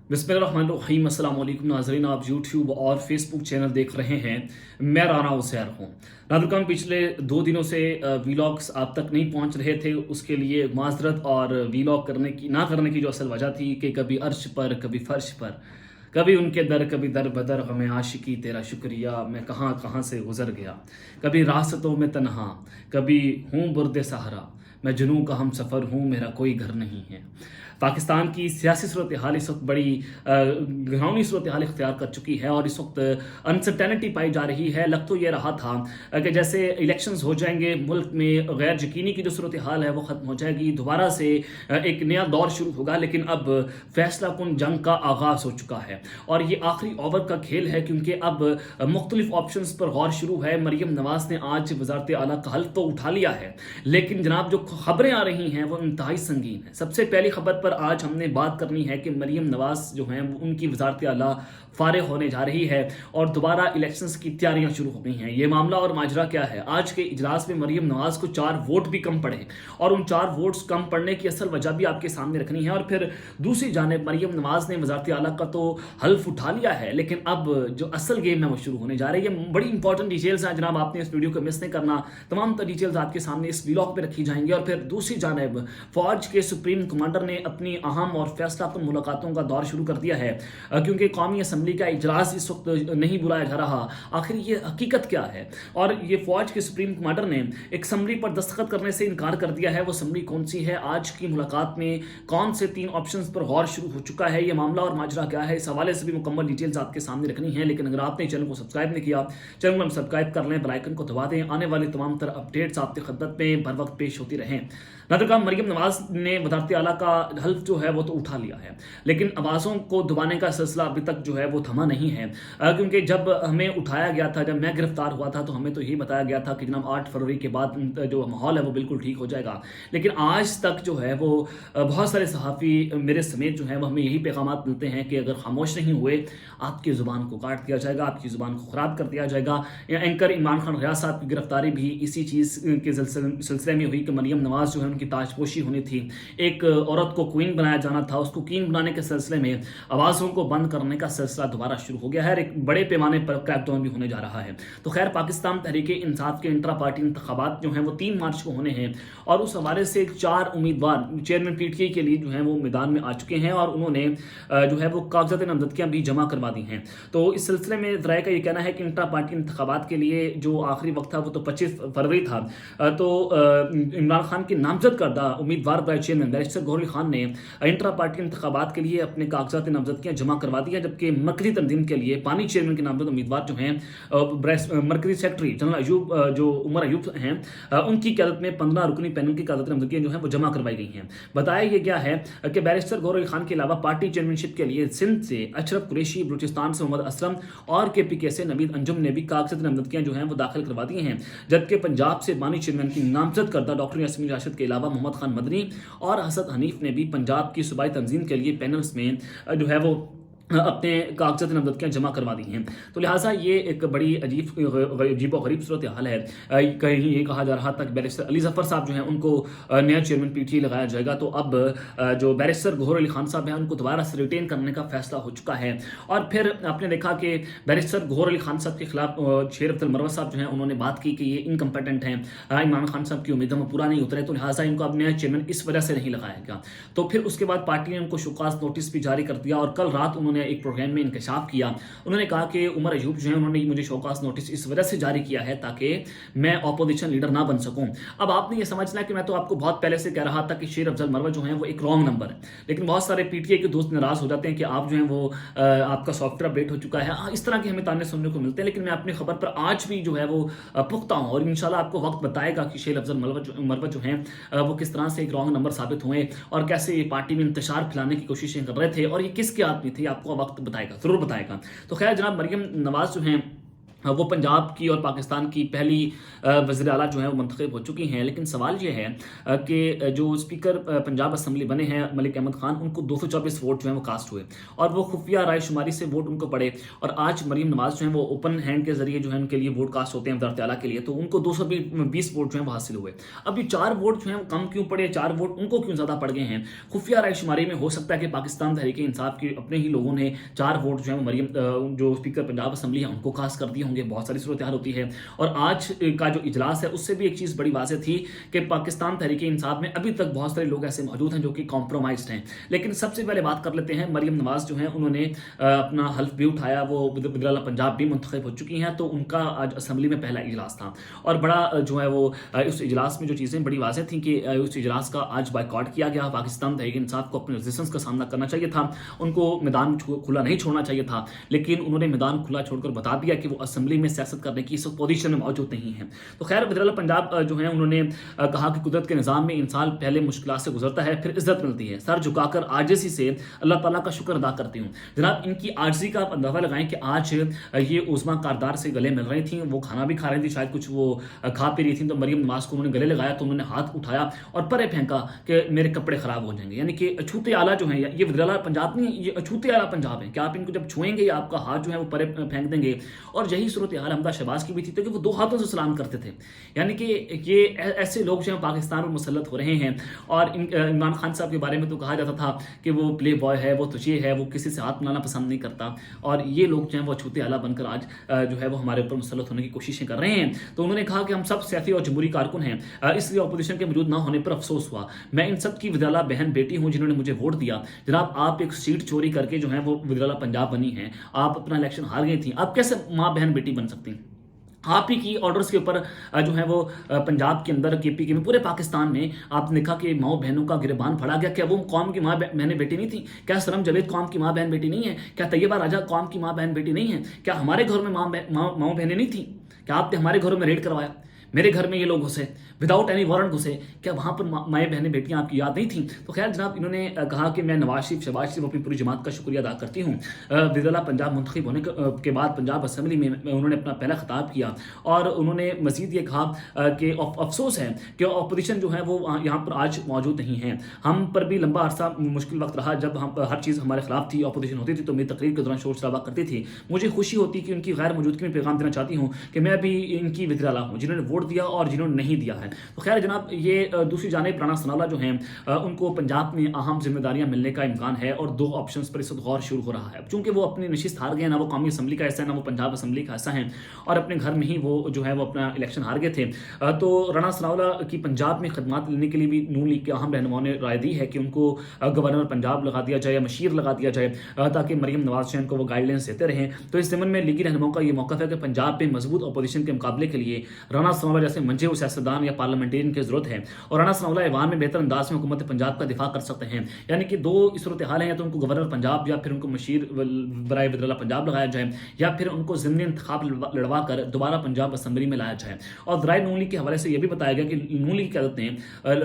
बिस्मिल्लाहिर्रहमानिर्रहीम। अस्सलाम वालेकुम नाज़रीन, आप यूट्यूब और फेसबुक चैनल देख रहे हैं। मैं राना उसैर हूँ। नाज़रीन, पिछले 2 दिनों से वीलॉग्स आप तक नहीं पहुँच रहे थे, उसके लिए माजरत। और वीलॉग करने की जो असल वजह थी कि कभी अर्श पर, कभी फर्श पर, कभी उनके दर, कभी दर बदर, गम आशिकी तेरा शुक्रिया, मैं कहाँ कहाँ से गुजर गया, कभी रास्तों में तन्हा, कभी हूँ बुर्द सहारा, मैं जुनूं का हम सफ़र हूँ, मेरा कोई घर नहीं है। पाकिस्तान की सियासी सूरत हाल इस वक्त बड़ी घिनौनी सूरत हाल इख्तियार कर चुकी है और इस वक्त अनसर्टेनिटी पाई जा रही है। लग तो ये रहा था कि जैसे इलेक्शंस हो जाएंगे, मुल्क में गैर यकीनी की जो सूरत हाल है वो ख़त्म हो जाएगी, दोबारा से एक नया दौर शुरू होगा। लेकिन अब फैसला कुन जंग का आगाज़ हो चुका है और ये आखिरी ओवर का खेल है, क्योंकि अब मुख्तलिफ ऑप्शंस पर गौर शुरू है। मरीम नवाज़ ने आज वज़ारत आला का हल्फ तो उठा लिया है, लेकिन जनाब जो खबरें आ रही हैं वो इंतहाई संगीन है। सबसे पहली खबर पर आज हमने बात करनी है कि मरीम नवाज़ जो हैं उनकी वज़ारत आला फारिग होने जा रही है और दोबारा इलेक्शंस की तैयारियां शुरू हो गई हैं। ये मामला और माजरा क्या है? आज के इजलास में मरीम नवाज़ को 4 वोट भी कम पड़े और उन 4 वोट्स कम पड़ने की असल वजह भी आपके सामने रखनी है। और फिर दूसरी जानिब मरीम नवाज़ ने वज़ारत आला का तो हल्फ उठा लिया है, लेकिन अब जो असल गेम है वो शुरू होने जा रही है। बड़ी इंपॉर्टेंट डिटेल्स हैं जनाब, आपने इस वीडियो को मिस नहीं करना। तमाम डिटेल्स आपके सामने इस व्लॉग पे रखी जाएंगी। और फिर दूसरी जानिब फौज के सुप्रीम कमांडर ने अपनी अहम और फैसलाकुन मुलाकातों का दौर शुरू कर दिया है, क्योंकि कौमी असम्बली का इजलास इस वक्त नहीं बुलाया जा रहा। आखिर ये हकीकत क्या है? और ये फौज के सुप्रीम कमांडर ने एक समरी पर दस्तखत करने से इनकार कर दिया है। वो समरी कौन सी है? आज की मुलाकात में कौन से 3 ऑप्शंस पर गौर शुरू हो चुका है? ये मामला और माजरा क्या है, इस हवाले से भी मुकम्मल डिटेल्स आपके सामने रखनी है। लेकिन अगर आपने चैनल को सब्सक्राइब नहीं किया, चैनल को सब्सक्राइब कर लें, बेल आइकन को दबा दें, आने वाली तमाम तरह अपडेट्स आपकी खिदमत में बर वक्त पेश होती रहें। नाज़रीन, मरीम नवाज़ ने वज़ारत आला का हल्फ जो है वो तो उठा लिया है, लेकिन आवाज़ों को दबाने का सिलसिला अभी तक जो है वो थमा नहीं है। क्योंकि जब हमें उठाया गया था, जब मैं गिरफ्तार हुआ था, तो हमें तो यही बताया गया था कि जनाब 8 फरवरी के बाद जो माहौल है वो बिल्कुल ठीक हो जाएगा। लेकिन आज तक जो है वो बहुत सारे सहाफ़ी मेरे समेत जो है वो हमें यही पैगाम मिलते हैं कि अगर खामोश नहीं हुए, आपकी ज़ुबान को काट दिया जाएगा, आपकी ज़ुबान को ख़राब कर दिया जाएगा। एंकर इमरान खान रियाज साहब की गिरफ्तारी भी इसी चीज़ के सिलसिले में हुई कि मरीम नवाज़ जो है उनकी ताजपोशी होनी थी। एक औरत को क्वीन बनाया जाना था, उसको क्वीन बनाने के सिलसिले में आवाज़ों को बंद करने का सिलसिला दोबारा शुरू हो गया है। एक बड़े पैमाने पर क्रैकडाउन भी होने जा रहा है। तो खैर, पाकिस्तान तहरीक इंसाफ के इंट्रा पार्टी इंतखाबात जो हैं वो 3 मार्च को होने हैं और उस हवाले से 4 उम्मीदवार चेयरमैन पीटीआई के लिए जो हैं वो मैदान में आ चुके हैं और उन्होंने जो है वो कागजात नामजदगियाँ भी जमा करवा दी हैं। तो इस सिलसिले में ज़राए का ये कहना है कि इंट्रा पार्टी इंतखाबात के लिए जो आखिरी वक्त था वो तो 25 फरवरी था। तो इमरान खान के नामजद करदा उम्मीदवार बाय चेयरमैन बैरिस्टर गौहर अली खान ने इंट्रा पार्टी इंतखाबात के लिए अपने कागजात नामजदगियाँ जमा करवा दी हैं, जबकि मरकजी तंजीम के लिए पानी चेयरमैन के नामजद उम्मीदवार जो हैं मरकजी सेक्रेटरी जनरल अयूब जो उमर अयूब हैं, उनकी क़यादत में 15 रुकनी पैनल की कागजात नामजदगियाँ जो हैं वो जमा करवाई गई हैं। बताया ये गया है कि बैरिस्टर गौहर अली खान के अलावा पार्टी चेयरमैनशिप के लिए सिंध से अशरफ कुरैशी, बलूचिस्तान से मोहम्मद असलम और केपीके से नवीद अंजुम ने भी कागजात नामजदगियाँ जो हैं वो दाखिल करवा दी हैं। जबकि पंजाब से बानी चेयरमैन की नामजद करदा डॉक्टर यास्मीन राशिद के अलावा मोहम्मद खान मदनी और हसन हनीफ ने भी पंजाब की सूबाई तंजीम के लिए पैनल्स में जो है वो अपने कागजात नामजदगियाँ जमा करवा दी हैं। तो लिहाजा ये एक बड़ी अजीब व गरीब सूरत हाल है। कहीं ये कहा जा रहा था कि बैरिस्टर अली जफ़र साहब जो हैं उनको नया चेयरमैन पीटीआई लगाया जाएगा, तो अब जो बैरिस्टर गौहर अली खान साहब हैं उनको दोबारा से रिटेन करने का फैसला हो चुका है। और फिर आपने देखा कि बैरिस्टर गौहर अली खान साहब के खिलाफ शेर अब्दुल मरवत साहब जो हैं उन्होंने बात की कि ये इनकम्पेटेंट हैं, इमरान खान साहब की उम्मीदों में पूरा नहीं उतरे, तो लिहाजा इनको अब नया चेयरमैन इस वजह से नहीं लगाएगा। तो फिर उसके बाद पार्टी ने उनको शोकास नोटिस भी जारी कर दिया और कल रात उन्होंने एक प्रोग्राम में इंकशाफ किया। उन्होंने कहा कि उमर अयूब जो है उन्होंने मुझे शोकास नोटिस इस वजह से जारी किया है ताकि मैं ऑपोजिशन लीडर ना बन सकूं। अब आपने ये समझना है कि मैं तो आपको बहुत पहले से कह रहा था कि शेर अफजल मरवत जो है वो एक रॉन्ग नंबर है, लेकिन बहुत सारे पीटीआई के दोस्त नाराज हो जाते हैं कि आप जो है वो आपका सॉफ्टवेयर अपडेट हो चुका है। इस तरह के हमें ताने सुनने को मिलते हैं, लेकिन मैं अपनी खबर पर आज भी जो है वो पुख्ता हूँ और इंशाल्लाह आपको वक्त बताएगा कि शेर अफजल मरवत जो हैं वो किस तरह से एक रॉन्ग नंबर साबित हुए और कैसे ये पार्टी में इंतशार फैलाने की कोशिशें कर रहे थे और ये किसके आदमी थे, आपको वक्त बताएगा, जरूर बताएगा। तो खैर जनाब, मरीम नवाज़ जो हैं وہ پنجاب کی اور پاکستان کی پہلی وزیر اعلیٰ جو ہیں وہ منتخب ہو چکی ہیں، لیکن سوال یہ ہے کہ جو اسپیکر پنجاب اسمبلی بنے ہیں ملک احمد خان، ان کو 224 ووٹ جو ہیں وہ کاسٹ ہوئے اور وہ خفیہ رائے شماری سے ووٹ ان کو پڑے، اور آج مریم نواز جو ہیں وہ اوپن ہینڈ کے ذریعے جو ہے ان کے لیے ووٹ کاسٹ ہوتے ہیں وزارت اعلیٰ کے لیے، تو ان کو 220 ووٹ جو ہیں وہ حاصل ہوئے۔ اب یہ 4 ووٹ جو ہیں وہ کم کیوں پڑے، 4 ووٹ ان کو کیوں زیادہ پڑ گئے ہیں؟ خفیہ رائے شماری میں ہو سکتا ہے کہ پاکستان تحریک انصاف کے اپنے ہی لوگوں نے 4 ووٹ جو ہیں مریم جو اسپیکر پنجاب اسمبلی ہے ان کو کاسٹ کر دیے ہوں گے، بہت ساری صورتحال ہوتی ہے۔ اور آج کا جو اجلاس ہے اس سے بھی ایک چیز بڑی واضح تھی کہ پاکستان تحریک انصاف میں ابھی تک بہت سارے لوگ ایسے موجود ہیں جو کہ کمپرومائزڈ ہیں۔ لیکن سب سے پہلے بات کر لیتے ہیں مریم نواز جو ہیں، انہوں نے اپنا حلف بھی اٹھایا، وہ وزیر اعلیٰ پنجاب بھی منتخب ہو چکی ہیں، تو ان کا آج اسمبلی میں پہلا اجلاس تھا اور بڑا جو ہے وہ اس اجلاس میں جو چیزیں بڑی واضح تھیں کہ اس اجلاس کا آج بائیکاٹ کیا گیا۔ پاکستان تحریک انصاف کو اپنے ریزسٹنس کا سامنا کرنا چاہیے تھا، ان کو میدان کھلا نہیں چھوڑنا چاہیے تھا، لیکن انہوں نے میدان کھلا چھوڑ کر بتا دیا کہ وہ اسمبلی میں سیاست کرنے کی اس پوزیشن میں موجود نہیں ہیں۔ تو خیر وزیر اعلیٰ پنجاب جو ہیں انہوں نے کہا کہ قدرت کے نظام میں انسان پہلے مشکلات سے گزرتا ہے پھر عزت ملتی ہے، سر جھکا کر عاجزی سے اللہ تعالیٰ کا شکر ادا کرتی ہوں۔ جناب ان کی عاجزی کا اندازہ لگائیں کہ آج یہ عظما کاردار سے گلے مل رہی تھیں، وہ کھانا بھی کھا رہی تھیں، شاید کچھ وہ کھا پی رہی تھیں، تو مریم نواز کو انہوں نے گلے لگایا تو انہوں نے ہاتھ اٹھایا اور پرے پھینکا کہ میرے کپڑے خراب ہو جائیں گے، یعنی کہ اچھوتے اعلیٰ جو ہیں، یہ وزیر اعلیٰ پنجاب نہیں، یہ اچھوتے اعلیٰ پنجاب ہیں کہ آپ ان کو جب چھوئیں گے آپ کا ہاتھ جو ہے وہ پرے پھینک دیں گے۔ اور یہی صورتحال حمدہ شہباز کی بھی تھی کہ وہ 2 ہاتھوں سے سلام کرتے تھے، یعنی کہ یہ ایسے لوگ جو ہیں پاکستان میں مسلط ہو رہے ہیں۔ اور عمران خان صاحب کے بارے میں تو کہا جاتا تھا کہ وہ پلے بوائے ہے، وہ تجھے ہے، وہ کسی سے ہاتھ ملانا پسند نہیں کرتا، اور یہ لوگ جو ہیں وہ چھوتے اعلیٰ بن کر آج جو ہے وہ ہمارے اوپر مسلط ہونے کی کوششیں کر رہے ہیں۔ تو انہوں نے کہا کہ ہم سب سیاسی اور جمہوری کارکن ہیں، اس لیے اپوزیشن کے موجود نہ ہونے پر افسوس ہوا، میں ان سب کی وزیر اعلیٰ بہن بیٹی ہوں جنہوں نے مجھے ووٹ دیا۔ جناب آپ ایک سیٹ چوری کر کے جو ہے وہ وزیر اعلیٰ پنجاب بنی ہیں، آپ اپنا الیکشن ہار گئی تھیں، آپ کیسے ماں بہن بیٹی بن سکتی ہیں؟ آپ ہی کی آرڈرز کے اوپر جو ہے وہ پنجاب کے اندر کے پی کے میں پورے پاکستان میں آپ نے دیکھا کہ ماؤں بہنوں کا گریبان پھڑا گیا۔ کیا وہ قوم کی ماں بہنیں بیٹی نہیں تھیں؟ کیا سرم جاوید قوم کی ماں بہن بیٹی نہیں ہے؟ کیا طیبہ راجہ قوم کی ماں بہن بیٹی نہیں ہے؟ کیا ہمارے گھروں میں ماؤں بہنیں نہیں تھیں؟ کیا آپ نے ہمارے گھروں میں ریڈ کروایا؟ میرے گھر میں یہ لوگ گھسے وداؤٹ اینی وارنٹ گھسے، کیا وہاں پر مائیں بہنیں بیٹیاں آپ کی یاد نہیں تھیں؟ تو خیر جناب انہوں نے کہا کہ میں نواز شریف شہباز شریف اپنی پوری جماعت کا شکریہ ادا کرتی ہوں۔ وزیر اعلیٰ پنجاب منتخب ہونے کے بعد پنجاب اسمبلی میں انہوں نے اپنا پہلا خطاب کیا اور انہوں نے مزید یہ کہا کہ افسوس ہے کہ اپوزیشن جو ہے وہ یہاں پر آج موجود نہیں ہیں، ہم پر بھی لمبا عرصہ مشکل وقت رہا جب ہم ہر چیز ہمارے خلاف تھی، اپوزیشن ہوتی تھی تو میری تقریر کے دوران شور شرابہ کرتی تھی، مجھے خوشی ہوتی کہ ان کی غیر موجودگی میں پیغام دینا چاہتی ہوں کہ میں بھی ان کی وزیر اعلیٰ ہوں جنہوں نے ووٹ دیا اور جنہوں نے نہیں دیا ہے۔ تو خیر جناب یہ دوسری جانب رانا ثناءاللہ جو ہیں ان کو پنجاب میں اہم ذمہ داریاں ملنے کا امکان ہے اور 2 آپشنز پر اس وقت غور شروع ہو رہا ہے، چونکہ وہ اپنی نشست ہار گئے، نہ وہ قومی اسمبلی کا حصہ ہے نہ وہ پنجاب اسمبلی کا حصہ ہیں، اور اپنے گھر میں ہی وہ جو ہے وہ اپنا الیکشن ہار گئے تھے۔ تو رانا ثناءاللہ کی پنجاب میں خدمات لینے کے لیے بھی نون لیگ کے اہم رہنماؤں نے رائے دی ہے کہ ان کو گورنر پنجاب لگا دیا جائے یا مشیر لگا دیا جائے تاکہ مریم نواز شہن کو وہ گائیڈ لائنس دیتے رہیں۔ تو اس ضمن میں لیگی رہنماؤں کا یہ موقف ہے کہ پنجاب میں مضبوط اپوزیشن کے مقابلے کے لیے رانا ثناءاللہ جیسے منجے ہوئے سیاستدان یا پارلیمنٹرین کی ضرورت ہے، اور رانا ثناءاللہ ایوان میں بہتر انداز میں حکومت پنجاب کا دفاع کر سکتے ہیں، یعنی کہ 2 صورتحال ہیں، یا تو ان کو گورنر پنجاب یا پھر ان کو مشیر برائے وزیر اعلیٰ پنجاب لگایا جائے، یا پھر ان کو ضمنی انتخاب لڑوا کر دوبارہ پنجاب اسمبلی میں لایا جائے۔ اور ذرائع نون لیگ کے حوالے سے یہ بھی بتایا گیا کہ نون لیگ کی قیادت نے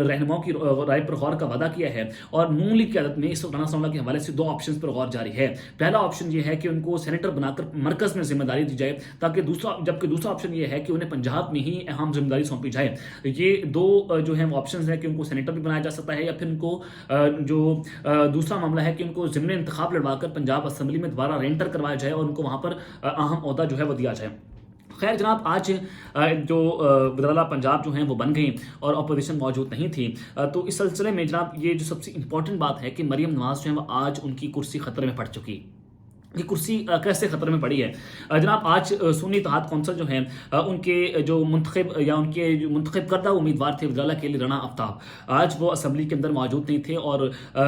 رہنماؤں کی رائے پر غور کا وعدہ کیا ہے، اور نون لیگ کی قیادت میں اس وقت رانا ثناءاللہ کے حوالے سے 2 آپشنز پر غور جاری ہے۔ پہلا آپشن یہ ہے کہ ان کو سینیٹر بنا کر مرکز میں ذمہ داری دی جائے، تاکہ جبکہ دوسرا آپشن یہ ہے کہ انہیں پنجاب میں ہی اہم ذمہ داری سونپی جائے۔ یہ 2 جو ہیں وہ آپشنز ہیں کہ ان کو سینیٹر بھی بنایا جا سکتا ہے، یا پھر ان کو جو دوسرا معاملہ ہے کہ ان کو ضمنی انتخاب لڑوا کر پنجاب اسمبلی میں دوبارہ رینٹر کروایا جائے اور ان کو وہاں پر اہم عہدہ جو ہے وہ دیا جائے۔ خیر جناب آج جو وزیر اعلیٰ پنجاب جو ہیں وہ بن گئیں اور اپوزیشن موجود نہیں تھی، تو اس سلسلے میں جناب یہ جو سب سے امپورٹنٹ بات ہے کہ مریم نواز جو ہیں وہ آج ان کی کرسی خطرے میں پڑ چکی۔ یہ کرسی کیسے خطرے میں پڑی ہے؟ جناب آج سنی اتحاد کونسل جو ہیں ان کے جو منتخب یا ان کے جو منتخب کردہ امیدوار تھے وزیر اعلیٰ کے لیے رانا آفتاب، آج وہ اسمبلی کے اندر موجود نہیں تھے اور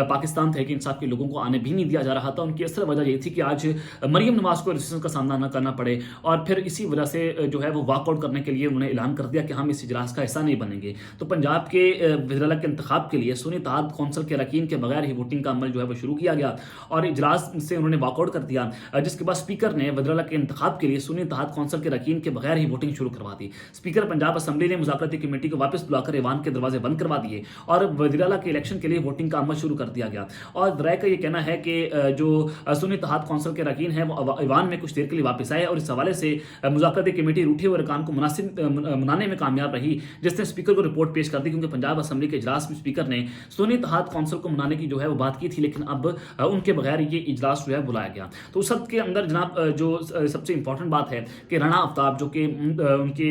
پاکستان تحریک انصاف کے لوگوں کو آنے بھی نہیں دیا جا رہا تھا۔ ان کی اصل وجہ یہ تھی کہ آج مریم نواز کو ریزسٹنس کا سامنا نہ کرنا پڑے، اور پھر اسی وجہ سے جو ہے وہ واک آؤٹ کرنے کے لیے انہوں نے اعلان کر دیا کہ ہم اس اجلاس کا حصہ نہیں بنیں گے۔ تو پنجاب کے وزیر اعلیٰ کے انتخاب کے لیے سنی اتحاد کونسل کے اراکین کے بغیر ہی ووٹنگ کا عمل جو ہے وہ شروع کیا گیا اور اجلاس سے انہوں نے واک آؤٹ کر دیا, जिसके बाद स्पीकर ने वज़ीर-ए-आला के इंतखाब के लिए सुन्नी इत्तेहाद कौंसिल के रकीन के बगैर ही वोटिंग शुरू करवा दी. स्पीकर पंजाब असम्बली ने मुज़ाकराती कमेटी को वापस बुलाकर ईवान के दरवाजे बंद करवा दिए और वज़ीर-ए-आला के इलेक्शन के लिए वोटिंग का अमल शुरू कर दिया गया. और दराए का ये कहना है कि जो सुन्नी इत्तेहाद कौंसिल के रकीन हैं वो ईवान में कुछ देर के लिए वापस आए और इस हवाले से मुज़ाकराती कमेटी रूठे हुए अरकान को मनाने में कामयाब रही, जिसने स्पीकर को रिपोर्ट पेश कर दी. क्योंकि पंजाब असम्बली के इजलास में स्पीकर ने सुन्नी इत्तेहाद कौंसिल को मनाने की जो है वो बात की थी, लेकिन अब उनके बगैर ये इजलास जो है बुलाया गया. तो उस वक्त के अंदर जनाब जो सबसे इंपॉर्टेंट बात है कि राणा आफ्ताब जो कि उनके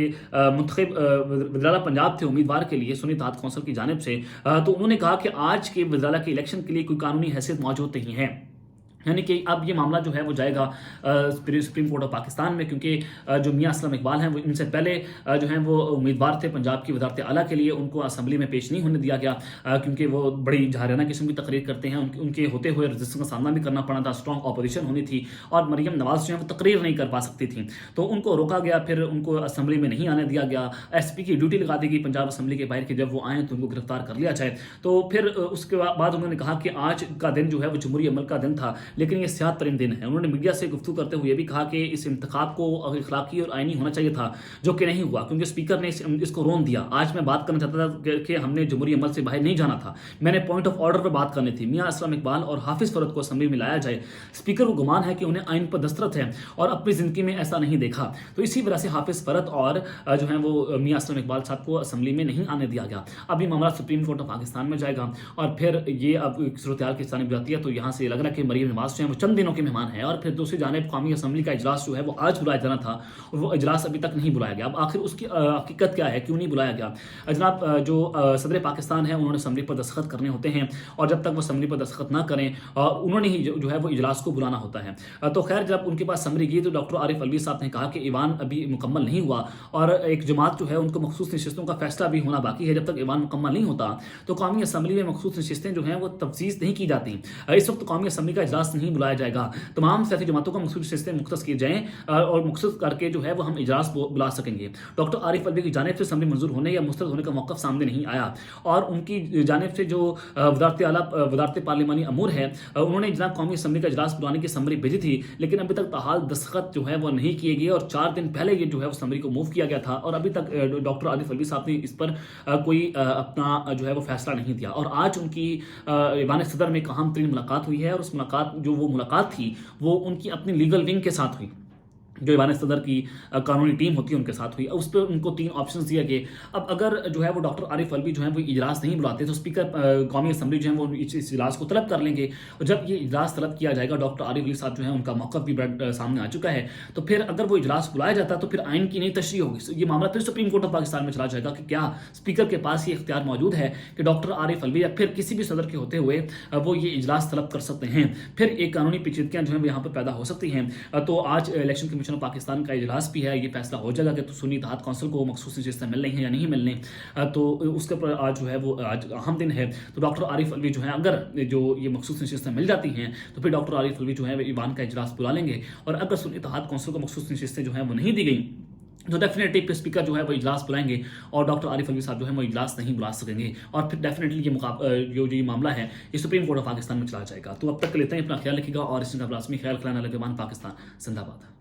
मुंतखब वज़ीर-ए-आला पंजाब थे उम्मीदवार के लिए सुन्नी इत्तेहाद कौंसिल की जानिब से, तो उन्होंने कहा कि आज के वज़ीर-ए-आला के इलेक्शन के लिए कोई कानूनी हैसियत मौजूद नहीं है. यानी कि अब ये मामला जो है वो जाएगा सुप्रीम कोर्ट ऑफ पाकिस्तान में, क्योंकि जो मियां असलम इकबाल हैं वो इनसे पहले जो हैं वो उम्मीदवार थे पंजाब की वज़ारत आला के लिए. उनको असम्बली में पेश नहीं होने दिया गया क्योंकि वो बड़ी झारियाना किस्म की तकरीर करते हैं. उनके होते हुए रजिस्टर का सामना भी करना पड़ा था, स्ट्रॉन्ग अपोजिशन होनी थी और मरियम नवाज जो है वो तकरीर नहीं कर पा सकती थी, तो उनको रोका गया. फिर उनको असम्बली में नहीं आने दिया गया. SP की ड्यूटी लगा दी गई पंजाब असम्बली के बाहर कि जब वो आएँ तो उनको गिरफ्तार कर लिया जाए. तो फिर उसके बाद उन्होंने कहा कि आज का दिन जो है वो जमहूरी अमल का दिन था, लेकिन ये सियाह तरीन दिन है. उन्होंने मीडिया से गुफ्तगू करते हुए भी कहा कि इस इंतखाब को अखलाकी और आईनी होना चाहिए था, जो कि नहीं हुआ क्योंकि स्पीकर ने इसको रोन दिया. आज मैं बात करना चाहता था कि हमने जमहूरी अमल से बाहर नहीं जाना था, मैंने पॉइंट ऑफ ऑर्डर पर बात करनी थी. मियां असलम इकबाल और हाफिज फरद को असम्बली में लाया जाए. स्पीकर को गुमान है कि उन्हें आइन पर दस्तरत है और अपनी जिंदगी में ऐसा नहीं देखा, तो इसी वजह से हाफिज फरद और जो है वो मियां असलम इकबाल साहब को असम्बली में नहीं आने दिया गया. अब ये मामला सुप्रीम कोर्ट ऑफ पाकिस्तान में जाएगा और फिर ये अब सूरत हाल की जानिब जाती है. तो यहाँ से लग रहा है कि मरियम नवाज जो है वो चंद दिनों के मेहमान है. और फिर दूसरी जानिब कौमी असम्बली का इजलास जो है वो आज बुलाया जाना था और वो इजलास अभी तक नहीं बुलाया गया. अब आखिर उसकी हकीकत क्या है, क्यों नहीं बुलाया गया? जनाब जो सदर पाकिस्तान है उन्होंने असम्बली पर दस्तखत करने होते हैं और जब तक वो असम्बली पर दस्तखत ना करें उन्होंने ही जो है वो इजलास को बुलाना होता है. तो खैर जब उनके पास समरी गई तो डॉक्टर आरिफ अलवी साहब ने कहा कि ईवान अभी मुकम्मल नहीं हुआ और एक जमात जो है उनको मखसूस नशिस्तों का फैसला भी होना बाकी है. जब तक ईवान मुकम्मल नहीं होता तो कौमी असम्बली में मखसूस नशिस्तें जो हैं वो तफसीस नहीं की जाती. इस वक्त कौमी असम्बली का इजलास नहीं बुलाया जाएगा. तमाम सियासी जमातों को मखसूस नशिस्तें मुख्तस की जाएँ और मुख्तस करके जो है वो हम इजलास बुला सकेंगे. डॉक्टर आरिफ अलवी की जानिब से असम्बली मंजूर होने या मुस्तरद होने का मौक़िफ़ सामने नहीं आया और उनकी जानिब से जो वज़ारत पार्लिमानी अमूर है उन्होंने जनाब कौमी असम्बली का इजलास बुलाने की समरी भेजी थी, लेकिन अभी तक ताहाल दस्तखत जो है वो नहीं किए गए और 4 दिन पहले ये जो है वो समरी को मूव किया गया था और अभी तक डॉक्टर आरिफ अलवी साहब ने इस पर कोई अपना जो है वो फैसला नहीं दिया. और आज उनकी ईवान सदर में एक अहम तरीन मुलाकात हुई है और उस मुलाकात थी वो उनकी अपनी लीगल विंग के साथ हुई, जो ईवान सदर की कानूनी टीम होती है उनके साथ हुई. उस पर उनको 3 ऑप्शंस दिए गए. अब अगर जो है वो डॉक्टर आरिफ अलवी जो है वो इजलास नहीं बुलाते तो स्पीकर कौमी असम्बली जो है वो इस इजलास को तलब कर लेंगे और जब ये इजलास तलब किया जाएगा डॉक्टर आरिफ अलवी साहब जो है उनका मौक़िफ़ भी सामने आ चुका है. तो फिर अगर वो इजलास बुलाया जाता तो फिर आइन की नई तशरीह होगी. ये मामला फिर सुप्रीम कोर्ट ऑफ पाकिस्तान में चला जाएगा कि क्या स्पीकर के पास ये इख्तियार मौजूद है कि डॉक्टर आरिफ अलवी या फिर किसी भी सदर के होते हुए वो ये इजलास तलब कर सकते हैं. फिर एक कानूनी पेचीदगियाँ जो है वो यहाँ पर पैदा हो सकती हैं. तो आज इलेक्शन कमीशन ऑफ पाकिस्तान का इजलास भी है, ये फैसला हो जाएगा कि तो सुन्नी इत्तेहाद कौंसिल को मखसूस नशिस्तें मिल रही हैं या नहीं मिलने. तो उसके ऊपर आज जो है वो आज अहम दिन है. तो डॉक्टर आरिफ अलवी जो है अगर जो ये मखसूस नशिस्तें मिल जाती हैं तो फिर डॉक्टर आरिफ अलवी जो है ईवान का इजलास बुला लेंगे और अगर सुन्नी इत्तेहाद कौंसिल को मखसूस नशिस्तें जो है वो नहीं दी गई तो डेफिनेटली स्पीकर जो है वो इजलास बुलाएंगे और डॉक्टर आरिफ अलवी साहब जो है वो इजलास नहीं बुला सकेंगे और फिर डेफिनेटली ये मामला है ये सुप्रीम कोर्ट ऑफ पाकिस्तान में चला जाएगा. तो अब तक के लेते हैं, अपना ख्याल रखिएगा और इस लाजमी ख्याल रखना लगे पाकिस्तान जिंदाबाद.